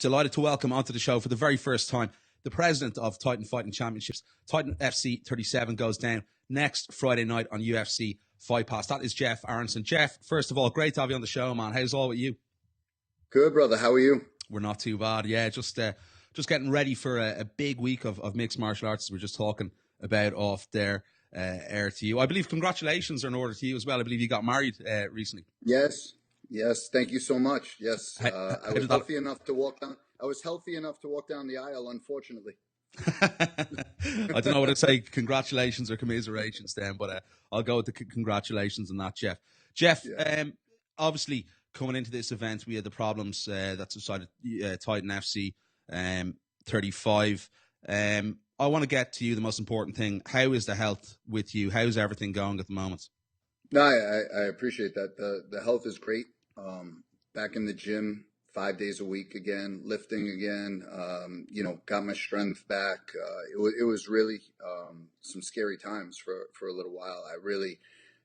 Delighted to welcome onto the show for the very first time the president of Titan Fighting Championships. Titan FC 37 goes down next Friday night on UFC Fight Pass. That is Jeff Aronson. Jeff, first of all, great to have you on the show, man. How's all with you? Good, brother. How are you? We're not too bad. Yeah, just getting ready for a big week of mixed martial arts. We're just talking about off there air to you. I believe congratulations are in order to you as well. I believe you got married recently. Yes. Thank you so much. Yes, I was healthy enough to walk down. I was healthy enough to walk down the aisle. Unfortunately, I don't know what to say. Congratulations or commiserations, then, but I'll go with the congratulations on that, Jeff. Jeff, yeah. Obviously, coming into this event, we had the problems that decided Titan FC 35. I want to get to you the most important thing. How is the health with you? How's everything going at the moment? No, I appreciate that. The health is great. Back in the gym 5 days a week again, lifting again. Got my strength back. It was really some scary times for a little while.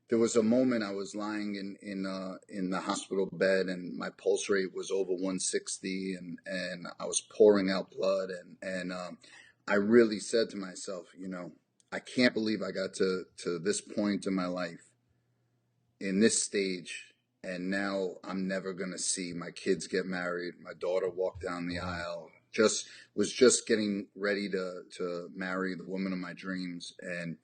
There was a moment I was lying in the hospital bed and my pulse rate was over 160 and I was pouring out blood and I really said to myself, I can't believe I got to this point in my life, in this stage, and now I'm never going to see my kids get married, my daughter walk down the aisle, was just getting ready to marry the woman of my dreams. And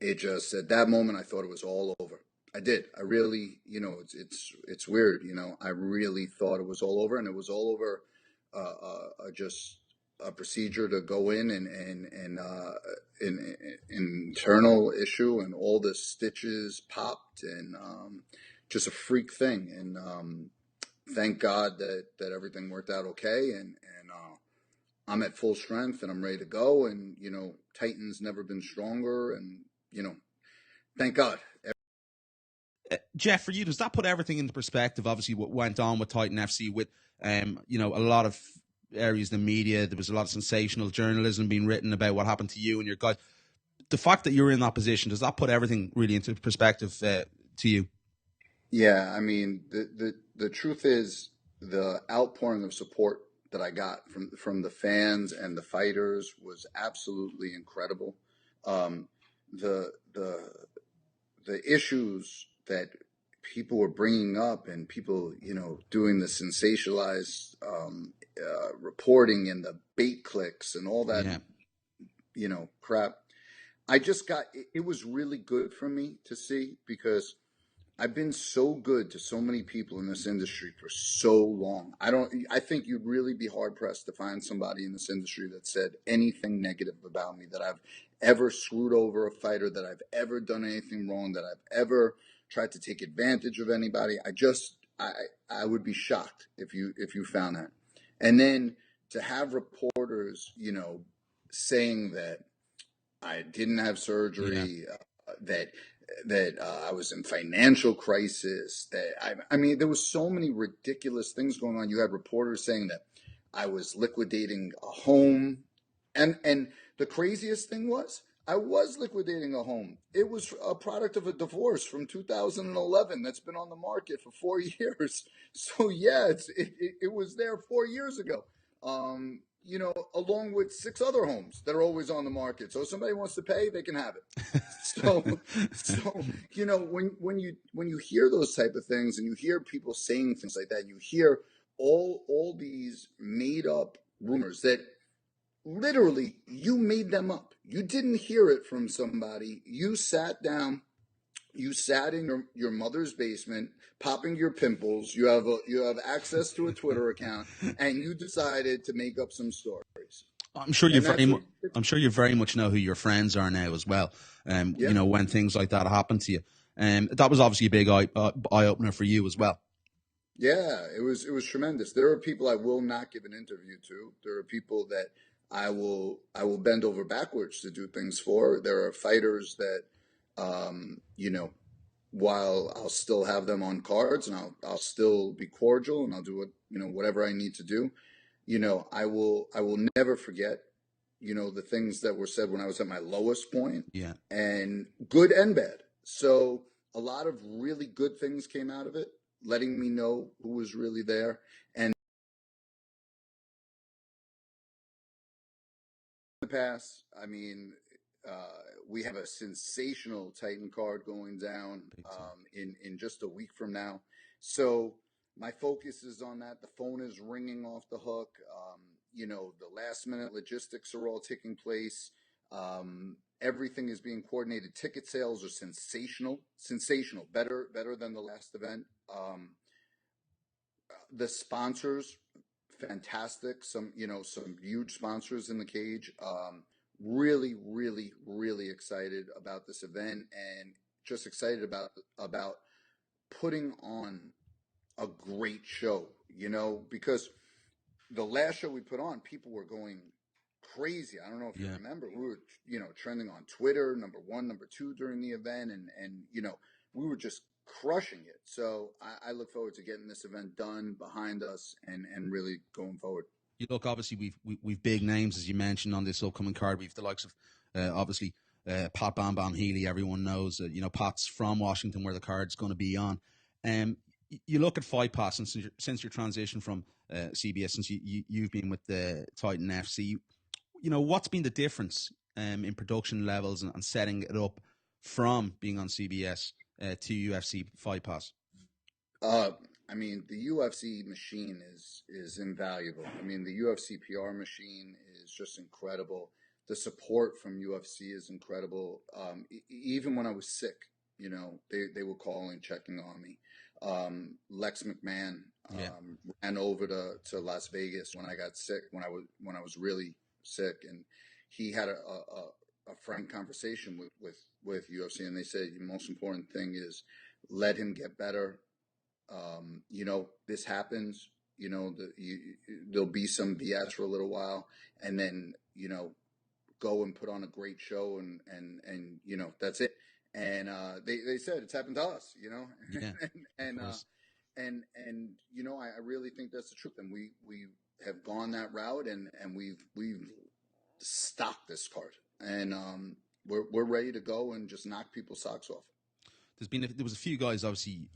it just, at that moment, I thought it was all over. I did. I really, it's weird, I really thought it was all over, and it was all over just a procedure to go in and an internal issue, and all the stitches popped, and just a freak thing. And thank God that everything worked out okay, and I'm at full strength and I'm ready to go, and Titan's never been stronger, and thank God. Jeff, for you, does that put everything into perspective? Obviously, what went on with Titan FC, with a lot of areas in the media, there was a lot of sensational journalism being written about what happened to you and your guys. The fact that you're in that position, does that put everything really into perspective to you? Yeah, I mean, the truth is, the outpouring of support that I got from the fans and the fighters was absolutely incredible. The issues that people were bringing up, and people, doing the sensationalized reporting and the bait clicks and all that, crap. I just it was really good for me to see, because I've been so good to so many people in this industry for so long. I think you'd really be hard pressed to find somebody in this industry that said anything negative about me, that I've ever screwed over a fighter, that I've ever done anything wrong, that I've ever tried to take advantage of anybody. I would be shocked if you found that. And then to have reporters, saying that I didn't have surgery, that I was in financial crisis, that I mean, there was so many ridiculous things going on. You had reporters saying that I was liquidating a home. And the craziest thing was, I was liquidating a home. It was a product of a divorce from 2011 that's been on the market for 4 years. So yeah, it was there 4 years ago. Along with 6 other homes that are always on the market. So if somebody wants to pay, they can have it. So when you hear those type of things, and you hear people saying things like that, you hear all these made up rumors that literally you made them up. You didn't hear it from somebody. You sat down. You sat in your mother's basement, popping your pimples. You have access to a Twitter account, and you decided to make up some stories. I'm sure you very much know who your friends are now as well. When things like that happen to you, that was obviously a big eye opener for you as well. Yeah, it was tremendous. There are people I will not give an interview to. There are people that I will bend over backwards to do things for. There are fighters that, while I'll still have them on cards, and I'll still be cordial, and I'll do whatever I need to do, I will never forget, the things that were said when I was at my lowest point. Yeah. And good and bad. So a lot of really good things came out of it, letting me know who was really there. And Pass. I mean, we have a sensational Titan card going down in just a week from now. So my focus is on that. The phone is ringing off the hook. The last minute logistics are all taking place. Everything is being coordinated. Ticket sales are sensational, better than the last event. The sponsors, fantastic. Some huge sponsors in the cage. Really, really, really excited about this event, and just excited about putting on a great show, because the last show we put on, people were going crazy. I don't know if you remember. We were, trending on Twitter, number 1, number 2 during the event, and we were just crushing it. So I look forward to getting this event done, behind us, and really going forward. You look, obviously we've big names, as you mentioned, on this upcoming card. We've the likes of obviously Pat Bam Bam Healy. Everyone knows Pat's from Washington, where the card's going to be on. You look at Fight Pass, and since your transition from CBS, since you've been with the Titan FC, what's been the difference in production levels and setting it up from being on CBS to UFC Fight Pass? I mean, the UFC machine is invaluable. I mean, the UFC PR machine is just incredible. The support from UFC is incredible. Even when I was sick, they were calling, checking on me. Lex McMahon ran over to Las Vegas when I got sick, when I was really sick, and he had a frank conversation with UFC, and they said the most important thing is let him get better. This happens, there'll be some BS for a little while, and then, go and put on a great show, and that's it. And they said it's happened to us, Yeah, I really think that's the truth. And we have gone that route, and we've stocked this card, and we're ready to go and just knock people's socks off. There was a few guys, obviously.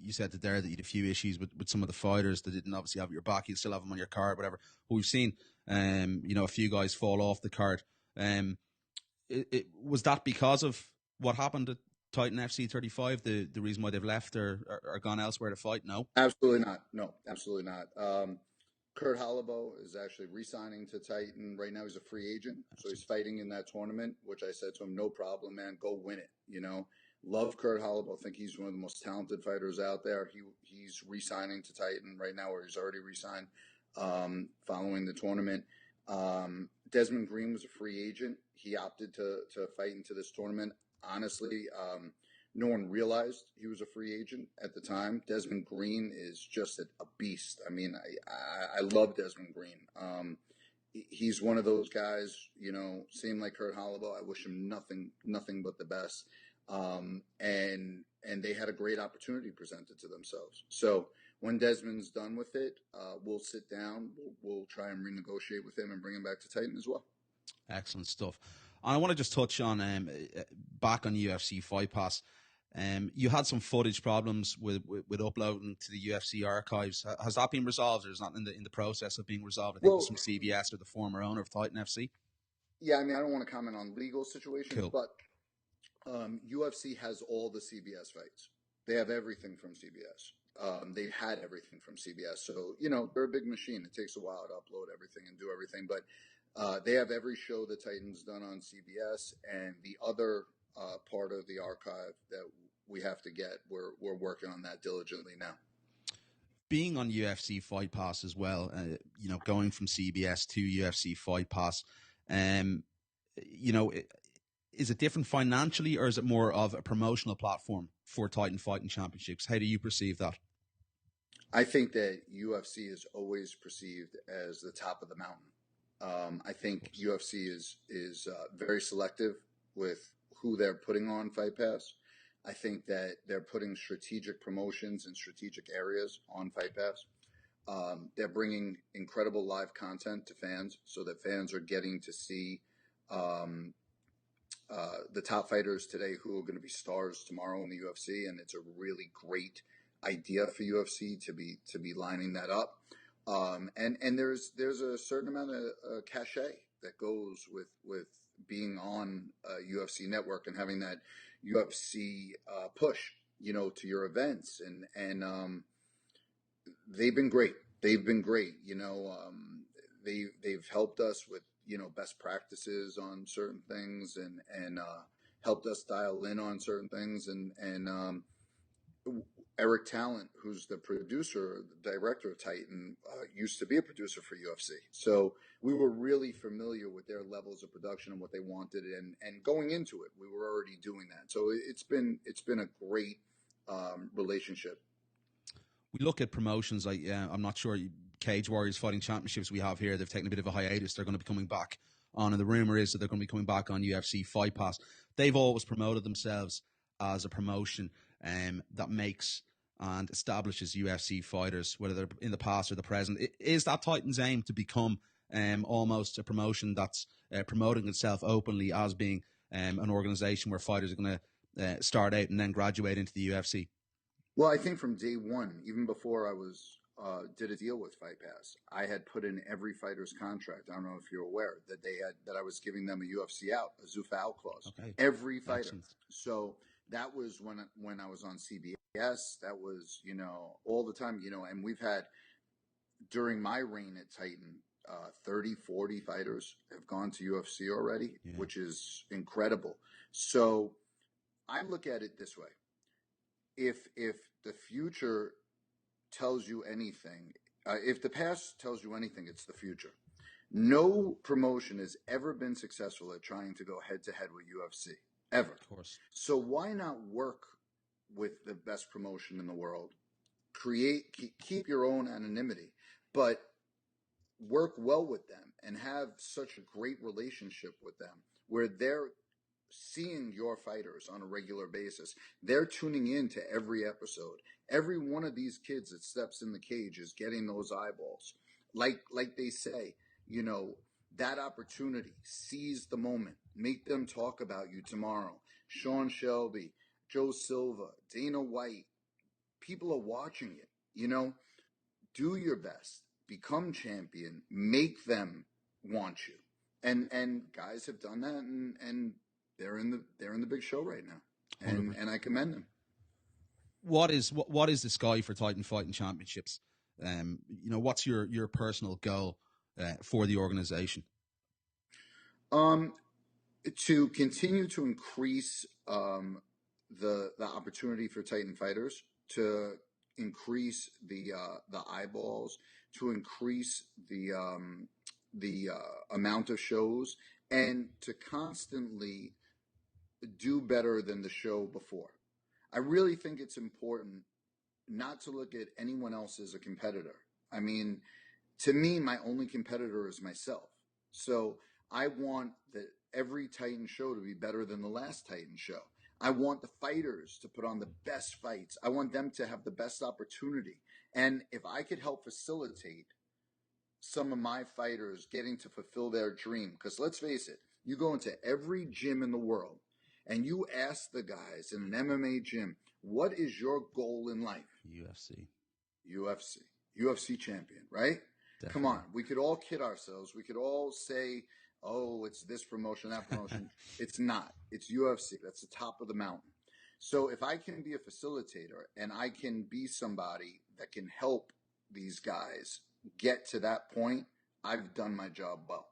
You said that you had a few issues with some of the fighters that didn't obviously have your back. You still have them on your card, whatever. But we've seen, a few guys fall off the card. Was that because of what happened at Titan FC 35? The reason why they've left or gone elsewhere to fight? No, absolutely not. No, absolutely not. Kurt Holloway is actually re-signing to Titan right now. He's a free agent, so he's fighting in that tournament. Which I said to him, no problem, man. Go win it. Love Kurt Holloway. I think he's one of the most talented fighters out there. He's re-signing to Titan right now, or he's already re-signed following the tournament. Desmond Green was a free agent. He opted to fight into this tournament. Honestly, no one realized he was a free agent at the time. Desmond Green is just a beast. I mean, I love Desmond Green. He's one of those guys, same like Kurt Holloway. I wish him nothing but the best. And they had a great opportunity presented to themselves. So when Desmond's done with it, we'll sit down, we'll try and renegotiate with him and bring him back to Titan as well. Excellent stuff. And I want to just touch on back on UFC Fight Pass. You had some footage problems with uploading to the UFC Archives. Has that been resolved, or is that in the process of being resolved? I think it's from CBS or the former owner of Titan FC. Yeah, I mean, I don't want to comment on legal situations, cool. But UFC has all the CBS fights. They have everything from CBS. They've had everything from CBS. So, they're a big machine. It takes a while to upload everything and do everything. But they have every show the Titan's done on CBS, and the other part of the archive that we have to get, we're working on that diligently now. Being on UFC Fight Pass as well, going from CBS to UFC Fight Pass, is it different financially, or is it more of a promotional platform for Titan Fighting Championships? How do you perceive that? I think that UFC is always perceived as the top of the mountain. I think UFC is very selective with who they're putting on Fight Pass. I think that they're putting strategic promotions in strategic areas on Fight Pass. They're bringing incredible live content to fans, so that fans are getting to see the top fighters today who are going to be stars tomorrow in the UFC, and it's a really great idea for UFC to be lining that up. And there's a certain amount of cachet that goes with being on UFC Network and having that UFC push, to your events, and they've been great. They've been great. They've helped us with best practices on certain things, and helped us dial in on certain things, and Eric Talent, who's the producer, the director of Titan, used to be a producer for UFC. So we were really familiar with their levels of production and what they wanted, and going into it, we were already doing that. So it's been a great relationship. We look at promotions like, I'm not sure, Cage Warriors Fighting Championships we have here, they've taken a bit of a hiatus. They're going to be coming back on, and the rumor is that they're going to be coming back on UFC Fight Pass. They've always promoted themselves as a promotion that makes and establishes UFC fighters, whether they're in the past or the present. Is that Titan's aim to become almost a promotion that's promoting itself openly as being an organization where fighters are going to start out and then graduate into the UFC? Well, I think from day one, even before I was did a deal with Fight Pass, I had put in every fighter's contract. I don't know if you're aware that I was giving them a UFC out, a Zuffa out clause. Okay. Every fighter. Excellent. So that was when I was on CBS. That was all the time. And we've had, during my reign at Titan, 30, 40 fighters have gone to UFC already, which is incredible. So I look at it this way. If the future tells you anything, if the past tells you anything, it's the future. No promotion has ever been successful at trying to go head to head with UFC, ever. Of course. So why not work with the best promotion in the world? Keep your own anonymity, but work well with them and have such a great relationship with them where they're seeing your fighters on a regular basis. They're tuning in to every episode. Every one of these kids that steps in the cage is getting those eyeballs. Like they say, that opportunity, seize the moment, make them talk about you tomorrow. Sean Shelby, Joe Silva, Dana White, people are watching it. Do your best, become champion, make them want you. And guys have done that, and they're in the big show right now, and I commend them. What is the sky for Titan Fighting Championships? What's your personal goal for the organization? To continue to increase the opportunity for Titan fighters, to increase the eyeballs, to increase the amount of shows, and to constantly do better than the show before. I really think it's important not to look at anyone else as a competitor. I mean, to me, my only competitor is myself. So I want every Titan show to be better than the last Titan show. I want the fighters to put on the best fights. I want them to have the best opportunity. And if I could help facilitate some of my fighters getting to fulfill their dream, because let's face it, you go into every gym in the world and you ask the guys in an MMA gym, what is your goal in life? UFC champion, right? Definitely. Come on. We could all kid ourselves. We could all say, oh, it's this promotion, that promotion. It's not. It's UFC. That's the top of the mountain. So if I can be a facilitator and I can be somebody that can help these guys get to that point, I've done my job well.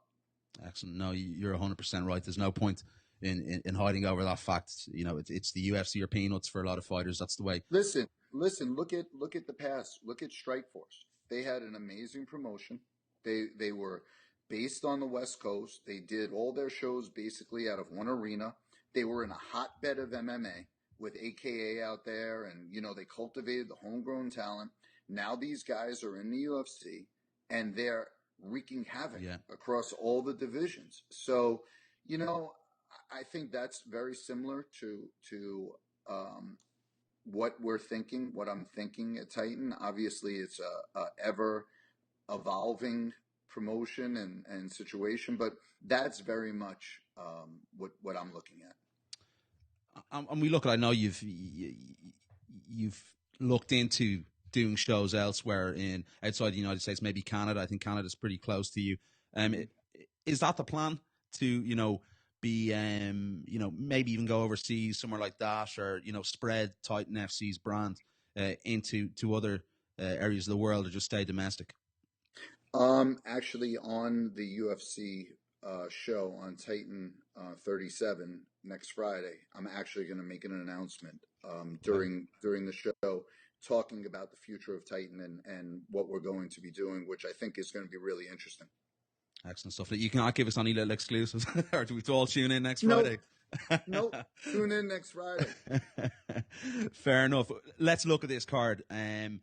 Excellent. No, you're 100% right. There's no point in hiding over that fact. It's the UFC or peanuts for a lot of fighters. That's the way. Listen. Look at the past. Look at Strikeforce. They had an amazing promotion. They were based on the West Coast. They did all their shows basically out of one arena. They were in a hotbed of MMA with AKA out there, and they cultivated the homegrown talent. Now these guys are in the UFC, and they're wreaking havoc across all the divisions. So, I think that's very similar to what we're thinking, what I'm thinking at Titan. Obviously, it's a ever evolving promotion and situation, but that's very much what I'm looking at. And we look at, I know you've looked into doing shows elsewhere outside the United States, maybe Canada. I think Canada's pretty close to you. Is that the plan to, be, maybe even go overseas somewhere like that, or, spread Titan FC's brand into other areas of the world, or just stay domestic? Actually, on the UFC show on Titan 37 next Friday, I'm actually going to make an announcement during the show, talking about the future of Titan and what we're going to be doing, which I think is going to be really interesting. Excellent stuff. You cannot give us any little exclusives, or do we all tune in next Friday? Nope. Tune in next Friday. Fair enough. Let's look at this card. And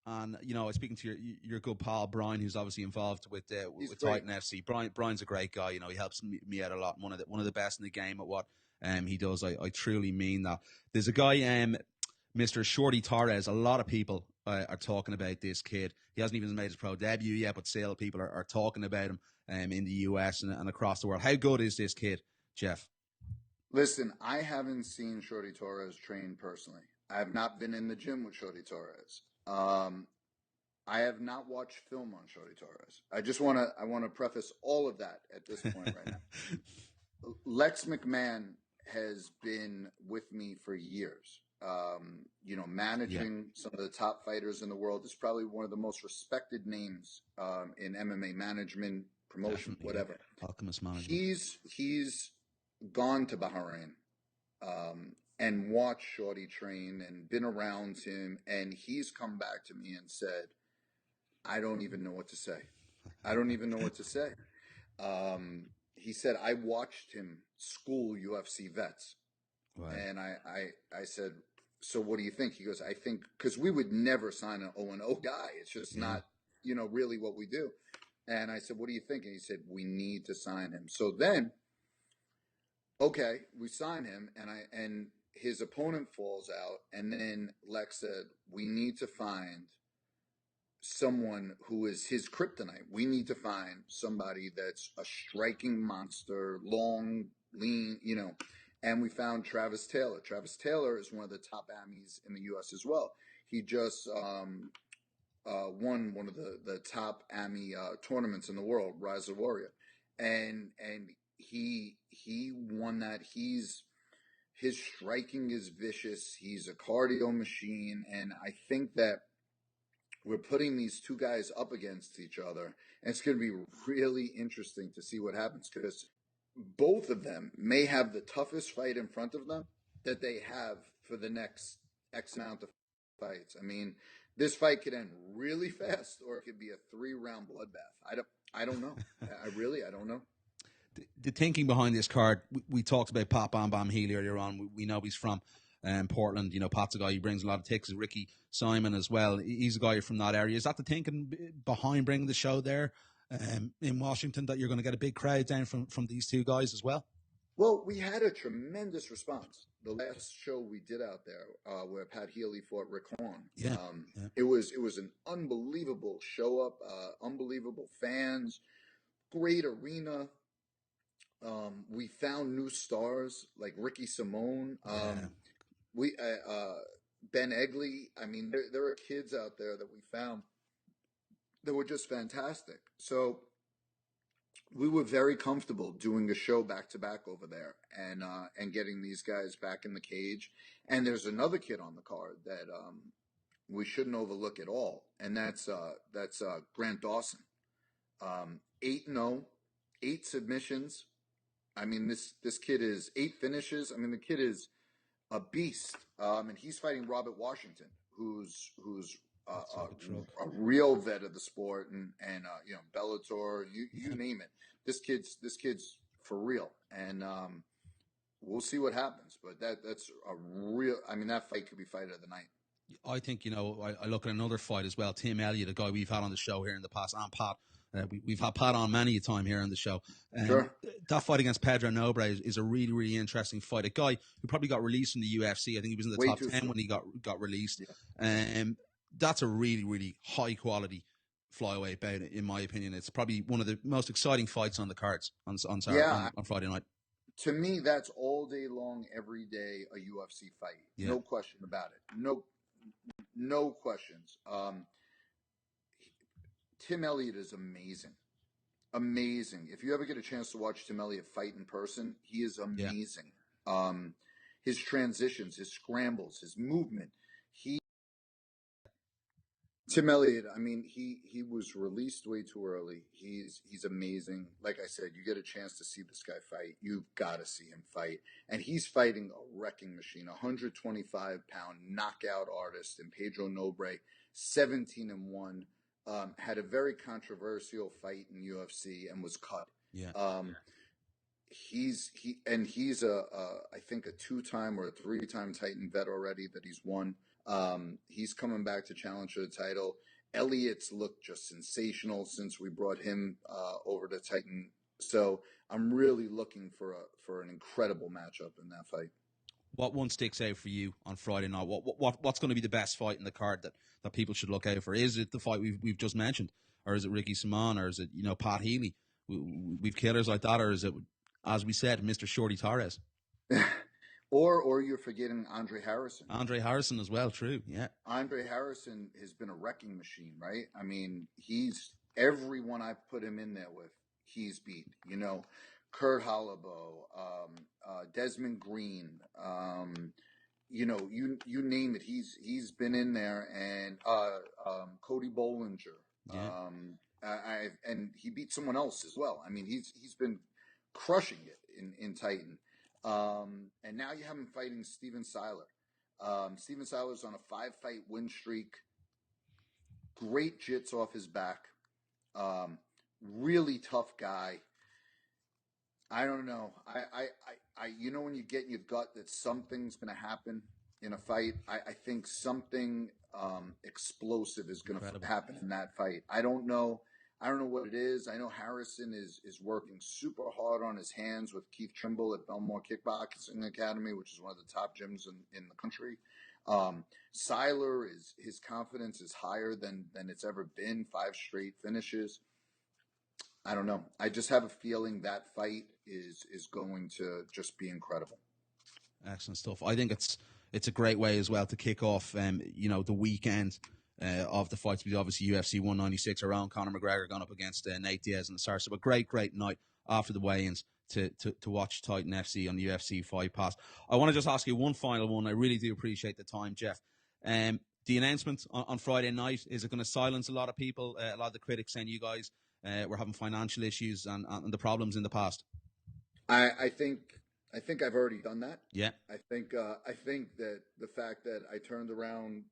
I was speaking to your good pal Brian, who's obviously involved with Titan FC. Brian's a great guy. He helps me out a lot. One of the best in the game at what he does. I truly mean that. There's a guy, Mr. Shorty Torres. A lot of people are talking about this kid. He hasn't even made his pro debut yet, but still people are talking about him in the US and across the world. How good is this kid, Jeff? Listen, I haven't seen Shorty Torres train personally. I have not been in the gym with Shorty Torres. I have not watched film on Shorty Torres. I want to preface all of that at this point right now. Lex McMahon has been with me for years. Managing some of the top fighters in the world. Is probably one of the most respected names in MMA management, promotion, whatever. Alchemist management. He's gone to Bahrain and watched Shorty train and been around him, and he's come back to me and said, I don't even know what to say. I don't even know what to say. He said, I watched him school UFC vets. Right. And I said, so what do you think? He goes, I think, because we would never sign an 0-0 guy. It's just not, really what we do. And I said, what do you think? And he said, we need to sign him. So then, okay, we sign him, and his opponent falls out. And then Lex said, we need to find someone who is his kryptonite. We need to find somebody that's a striking monster, long, lean, And we found Travis Taylor. Travis Taylor is one of the top AMIs in the U.S. as well. He just won one of the top AMI tournaments in the world, Rise of Warrior, and he won that. His striking is vicious. He's a cardio machine, and I think that we're putting these two guys up against each other, and it's going to be really interesting to see what happens, because both of them may have the toughest fight in front of them that they have for the next X amount of fights. I mean, this fight could end really fast, or it could be a 3-round bloodbath. I don't know. I don't know. The thinking behind this card, we talked about Pat Bam Bam Healy earlier on. We know he's from Portland. Pat's a guy who brings a lot of ticks. Ricky Simon as well. He's a guy from that area. Is that the thinking behind bringing the show there in Washington, that you're going to get a big crowd down from these two guys as well? Well, we had a tremendous response. The last show we did out there, where Pat Healy fought Rick Horn. It was an unbelievable show up, unbelievable fans, great arena. We found new stars like Ricky Simone. We Ben Egley. I mean, there are kids out there that we found that were just fantastic. So we were very comfortable doing a show back to back over there, and getting these guys back in the cage. And there's another kid on the card that we shouldn't overlook at all, and that's Grant Dawson. 8-0, 8 submissions. I mean, this kid is 8 finishes. I mean, the kid is a beast. And he's fighting Robert Washington, who's a real vet of the sport, and Bellator, you name it. This kid's for real, and we'll see what happens. But that's a real. I mean, that fight could be fight of the night. I think I look at another fight as well. Tim Elliott, a guy we've had on the show here in the past, and Pat. We've had Pat on many a time here on the show. Sure. That fight against Pedro Nobre is a really, really interesting fight. A guy who probably got released from the UFC. I think he was in the top 10 when he got released. Yeah. That's a really, really high quality flyweight bout, in my opinion. It's probably one of the most exciting fights on the cards on Friday night. To me, that's all day long, every day, a UFC fight. Yeah. No question about it. No questions. Tim Elliott is amazing. amazing. If you ever get a chance to watch Tim Elliott fight in person, he is Yeah. amazing. His transitions, his scrambles, his movement. Tim Elliott, I mean, he was released way too early. He's amazing. Like I said, you get a chance to see this guy fight, you've got to see him fight. And he's fighting a wrecking machine, 125-pound knockout artist in Pedro Nobre, 17-1. Had a very controversial fight in UFC and was cut. Yeah. He's I think a 2-time or a 3-time Titan vet already that he's won. He's coming back to challenge for the title. Elliott's looked just sensational since we brought him over to Titan. So I'm really looking for an incredible matchup in that fight. What one sticks out for you on Friday night? What's going to be the best fight in the card that people should look out for? Is it the fight we've just mentioned, or is it Ricky Simon, or is it Pat Healy? We've killers like that, or is it, as we said, Mr. Shorty Torres? Or you're forgetting Andre Harrison. Andre Harrison as well, true, yeah. Andre Harrison has been a wrecking machine, right? I mean, he's everyone I've put him in there with, he's beat. Kurt Holloway, Desmond Green, you name it, he's been in there, and Cody Bollinger. Yeah. And he beat someone else as well. I mean, he's been crushing it in Titan. And now you have him fighting Steven Seiler. Steven Seiler's on a 5-fight win streak. Great jits off his back. Really tough guy. I don't know. When you get in your gut that something's going to happen in a fight, I think something explosive is going to happen in that fight. I don't know what it is. I know Harrison is working super hard on his hands with Keith Trimble at Belmore Kickboxing Academy, which is one of the top gyms in the country. Seiler, his confidence is higher than it's ever been. 5 straight finishes. I don't know. I just have a feeling that fight is going to just be incredible. Excellent stuff. I think it's a great way as well to kick off the weekend of the fights. Because obviously UFC 196 around Conor McGregor going up against Nate Diaz and the start. So a great night after the weigh-ins to watch Titan FC on the UFC Fight Pass. I want to just ask you one final one. I really do appreciate the time, Jeff. The announcement on Friday night, is it going to silence a lot of people, a lot of the critics saying you guys were having financial issues and the problems in the past? I think I've already done that. Yeah. I think that the fact that I turned around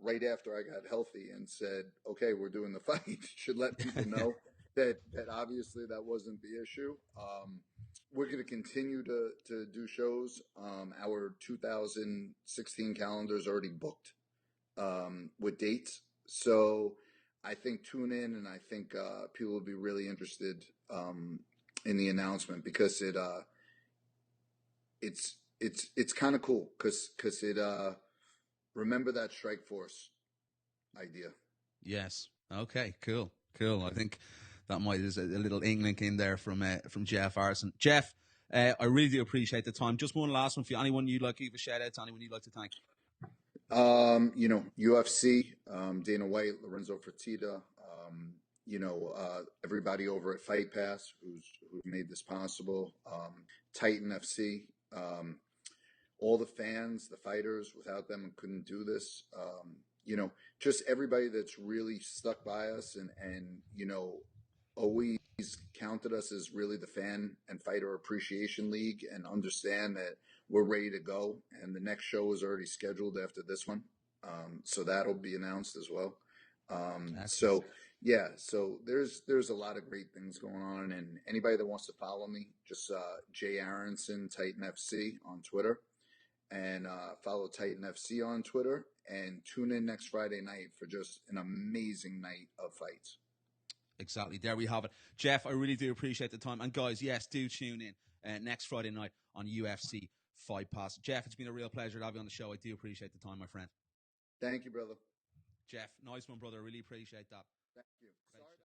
right after I got healthy and said, okay, we're doing the fight, should let people know that obviously that wasn't the issue. We're going to continue to do shows. Our 2016 calendar is already booked with dates. So I think tune in, and I think people will be really interested in the announcement, because it's kind of cool because it remember that Strike Force idea. Yes. Okay. Cool. I think that might is a little inkling in there from Jeff Aronson. Jeff, I really do appreciate the time. Just one last one for you. Anyone you'd like to give a shout out to? Anyone you'd like to thank? UFC, Dana White, Lorenzo Fertitta, everybody over at Fight Pass who's made this possible. Titan FC, all the fans, the fighters, without them couldn't do this. Just everybody that's really stuck by us and always counted us as really the fan and fighter appreciation league, and understand that we're ready to go. And the next show is already scheduled after this one. So that'll be announced as well. So there's a lot of great things going on, and anybody that wants to follow me, just J Aronson Titan FC on Twitter, and follow Titan FC on Twitter, and tune in next Friday night for just an amazing night of fights. Exactly. There we have it. Jeff, I really do appreciate the time. And guys, yes, do tune in next Friday night on UFC Fight Pass. Jeff, it's been a real pleasure to have you on the show. I do appreciate the time, my friend. Thank you, brother. Jeff, nice one, brother. I really appreciate that. Thank you.